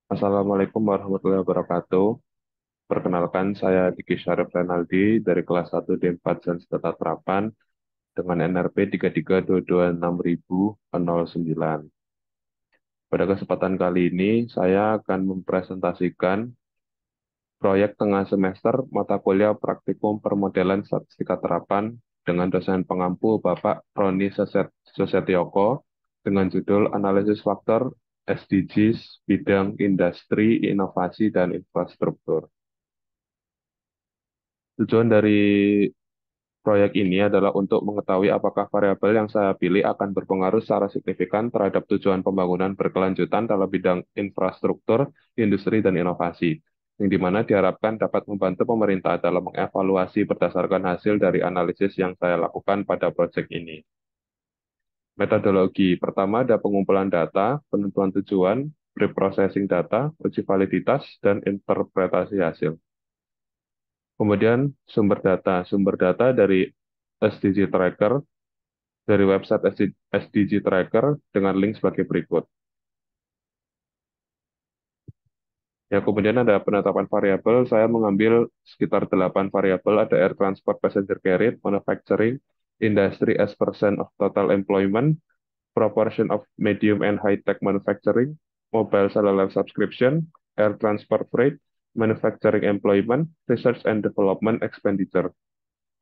Assalamualaikum warahmatullahi wabarakatuh. Perkenalkan, saya Diki Syarif Renaldi dari kelas 1 D4 Sains Tata Terapan dengan NRP 33226.009. Pada kesempatan kali ini, saya akan mempresentasikan proyek tengah semester mata kuliah praktikum permodelan statistika terapan dengan dosen pengampu Bapak Roni Susetyoko dengan judul Analisis Faktor SDGs Bidang Industri, Inovasi, dan Infrastruktur. Tujuan dari proyek ini adalah untuk mengetahui apakah variabel yang saya pilih akan berpengaruh secara signifikan terhadap tujuan pembangunan berkelanjutan dalam bidang infrastruktur, industri, dan inovasi, yang dimana diharapkan dapat membantu pemerintah dalam mengevaluasi berdasarkan hasil dari analisis yang saya lakukan pada proyek ini. Metodologi pertama ada pengumpulan data, penentuan tujuan, preprocessing data, uji validitas, dan interpretasi hasil. Kemudian sumber data dari SDG Tracker, dari website SDG Tracker dengan link sebagai berikut. Ya, kemudian ada penetapan variabel, saya mengambil sekitar 8 variabel, ada air transport passenger carried, manufacturing, industry as percent of total employment, proportion of medium and high-tech manufacturing, mobile cellular subscription, air transport freight, manufacturing employment, research and development expenditure,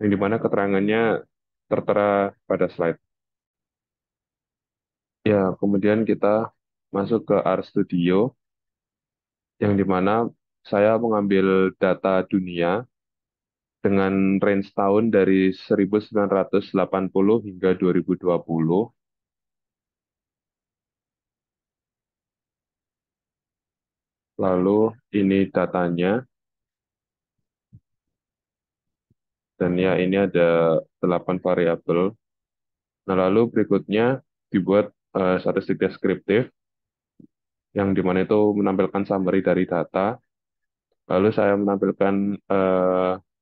yang dimana keterangannya tertera pada slide. Ya, kemudian kita masuk ke RStudio, yang dimana saya mengambil data dunia dengan range tahun dari 1980 hingga 2020. Lalu ini datanya, dan ya ini ada 8 variabel. Nah, lalu berikutnya dibuat statistik deskriptif, yang dimana itu menampilkan summary dari data. Lalu saya menampilkan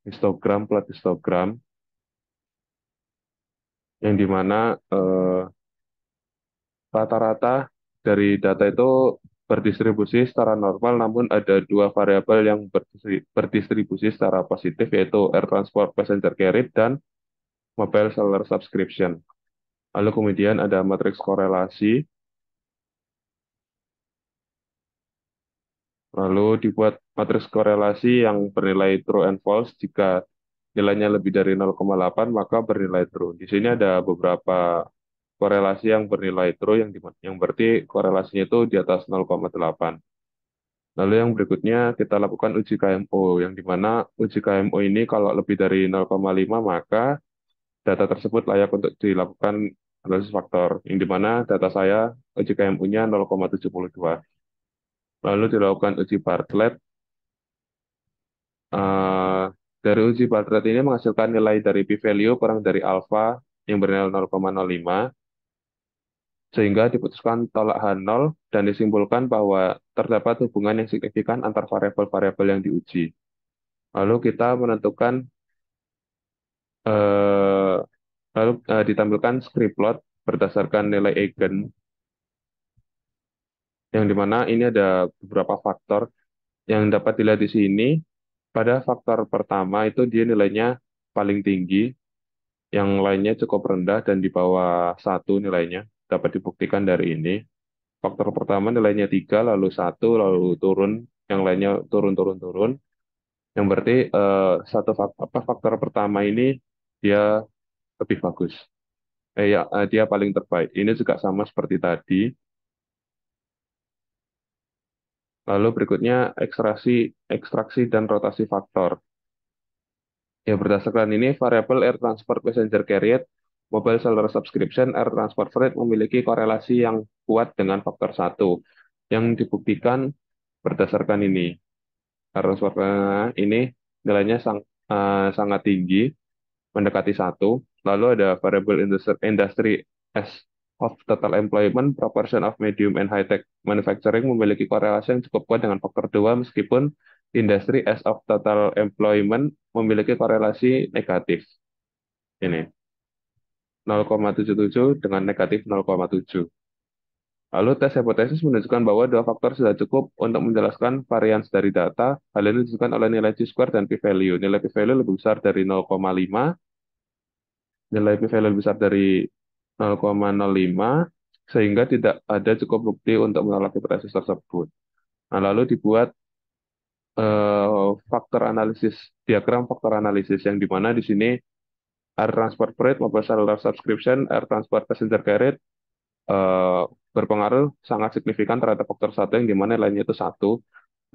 histogram, plot histogram, yang dimana rata-rata dari data itu berdistribusi secara normal, namun ada dua variabel yang berdistribusi secara positif, yaitu air transport passenger carried dan mobile cellular subscription. Lalu kemudian ada matriks korelasi, lalu dibuat matriks korelasi yang bernilai true and false. Jika nilainya lebih dari 0,8, maka bernilai true. Di sini ada beberapa korelasi yang bernilai true, yang berarti korelasinya itu di atas 0,8. Lalu yang berikutnya kita lakukan uji KMO, yang dimana uji KMO ini kalau lebih dari 0,5 maka data tersebut layak untuk dilakukan analisis faktor, yang dimana data saya uji KMO-nya 0,72. Lalu dilakukan uji Bartlett. Eh, dari uji Bartlett ini menghasilkan nilai dari p-value kurang dari alfa yang bernilai 0,05, sehingga diputuskan tolak H0 dan disimpulkan bahwa terdapat hubungan yang signifikan antar variabel-variabel yang diuji. Lalu kita menentukan eh, ditampilkan script plot berdasarkan nilai eigen, yang dimana ini ada beberapa faktor yang dapat dilihat di sini. Pada faktor pertama itu dia nilainya paling tinggi, yang lainnya cukup rendah dan di bawah satu nilainya. Dapat dibuktikan dari ini. Faktor pertama nilainya 3, lalu satu, lalu turun, yang lainnya turun, turun, turun. Yang berarti faktor pertama ini dia lebih bagus. Dia paling terbaik. Ini juga sama seperti tadi. Lalu berikutnya ekstraksi dan rotasi faktor. Ya, berdasarkan ini, variabel air transport passenger carried, mobile seller subscription, air transport freight memiliki korelasi yang kuat dengan faktor satu, yang dibuktikan berdasarkan ini. Air transport ini nilainya sangat tinggi, mendekati satu. Lalu ada variable industry as of total employment, proportion of medium and high-tech manufacturing memiliki korelasi yang cukup kuat dengan faktor 2, meskipun industry as of total employment memiliki korelasi negatif. Ini 0,77 dengan negatif 0,7. Lalu tes hipotesis menunjukkan bahwa dua faktor sudah cukup untuk menjelaskan varians dari data. Hal ini ditunjukkan oleh nilai chi-square dan p-value. Nilai p-value lebih besar dari 0,5, nilai p-value lebih besar dari 0,05, sehingga tidak ada cukup bukti untuk menolak hipotesis tersebut. Nah, lalu dibuat faktor analisis, diagram faktor analisis yang dimana di sini air transport rate maupun cellular subscription, air transport passenger carriage eh, berpengaruh sangat signifikan terhadap faktor satu yang dimana lainnya itu satu.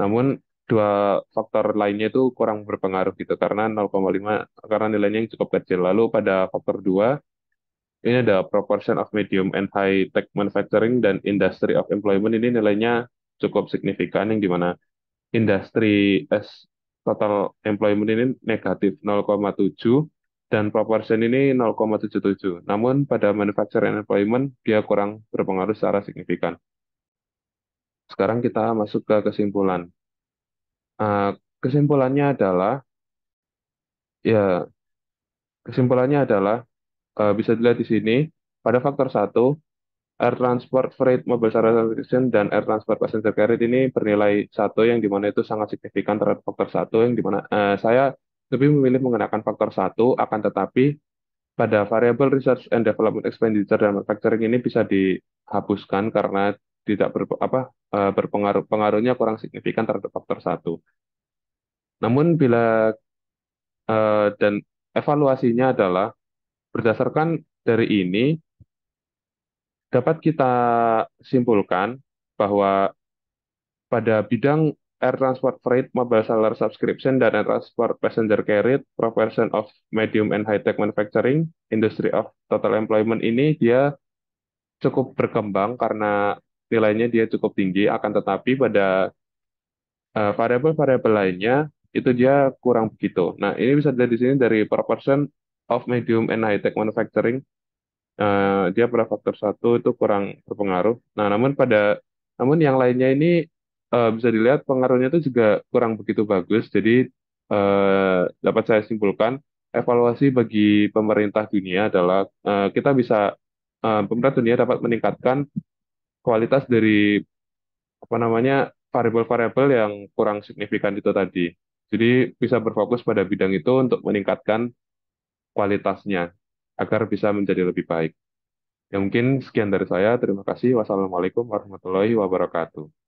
Namun dua faktor lainnya itu kurang berpengaruh gitu karena 0,5 karena nilainya yang cukup kecil. Lalu pada faktor dua ini ada proportion of medium and high tech manufacturing dan industry of employment ini nilainya cukup signifikan yang dimana industri as total employment ini negatif 0,7 dan proportion ini 0,77. Namun pada manufacturing and employment dia kurang berpengaruh secara signifikan. Sekarang kita masuk ke kesimpulan. Eh, kesimpulannya adalah ya kesimpulannya adalah bisa dilihat di sini pada faktor satu air transport freight mobile transportation dan air transport passenger carrier ini bernilai satu yang dimana itu sangat signifikan terhadap faktor satu yang dimana saya lebih memilih menggunakan faktor satu akan tetapi pada variable research and development expenditure dan manufacturing ini bisa dihapuskan karena tidak berpengaruh pengaruhnya kurang signifikan terhadap faktor satu. Namun bila dan evaluasinya adalah berdasarkan dari ini dapat kita simpulkan bahwa pada bidang air transport freight, mobile seller subscription, dan air transport passenger carrier, proportion of medium and high-tech manufacturing, industry of total employment ini dia cukup berkembang karena nilainya dia cukup tinggi, akan tetapi pada variabel-variabel lainnya itu dia kurang begitu. Nah, ini bisa dilihat di sini dari proportion of medium and high-tech manufacturing dia pada faktor satu itu kurang berpengaruh. Nah, namun yang lainnya ini bisa dilihat pengaruhnya itu juga kurang begitu bagus. Jadi dapat saya simpulkan evaluasi bagi pemerintah dunia adalah pemerintah dunia dapat meningkatkan kualitas dari apa namanya variabel-variabel yang kurang signifikan itu tadi. Jadi bisa berfokus pada bidang itu untuk meningkatkan kualitasnya agar bisa menjadi lebih baik. Ya mungkin sekian dari saya. Terima kasih. Wassalamualaikum warahmatullahi wabarakatuh.